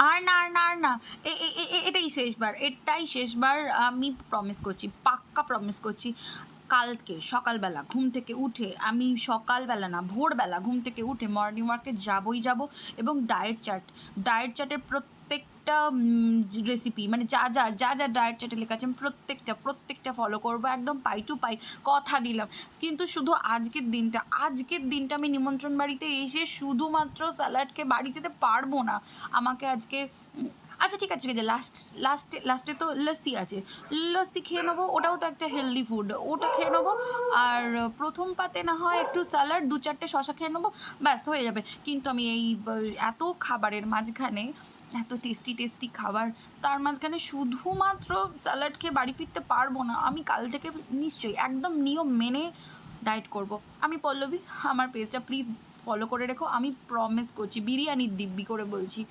আর না, আর না, আর না। এটাই শেষবার, এটাই শেষবার। আমি প্রমিস করছি, পাক্কা প্রমিস করছি। কালকে সকালবেলা ঘুম থেকে উঠে আমি সকালবেলা না, ভোরবেলা ঘুম থেকে উঠে মর্নিং ওয়াকে যাবই যাবো, এবং ডায়েট চার্টের প্রত্যেকটা রেসিপি, মানে যা ডায়েট চার্টে লেখা আছে আমি প্রত্যেকটা ফলো করবো একদম পাই টু পাই, কথা দিলাম। কিন্তু শুধু আজকের দিনটা আমি নিমন্ত্রণ বাড়িতে এসে শুধুমাত্র স্যালাড খেয়ে বাড়ি যেতে পারবো না। আমাকে আজকে আচ্ছা ঠিক আছে, লাস্টে তো লস্যি আছে, লস্যি খেয়ে নেবো, ওটাও তো একটা হেলদি ফুড, ওটা খেয়ে নেবো। আর প্রথম পাতে না হয় একটু স্যালাড, 2-4টে শশা খেয়ে নেবো, ব্যাস হয়ে যাবে। কিন্তু আমি এই এত খাবারের মাঝখানে, এত টেস্টি খাবার, তার মাঝখানে শুধুমাত্র স্যালাড খেয়ে বাড়ি ফিরতে পারবো না। আমি কাল থেকে নিশ্চয়ই একদম নিয়ম মেনে ডায়েট করব। আমি পল্লবী, আমার পেজটা প্লিজ ফলো করে রেখো, আমি প্রমিস করছি, বিরিয়ানির দিব্যি করে বলছি।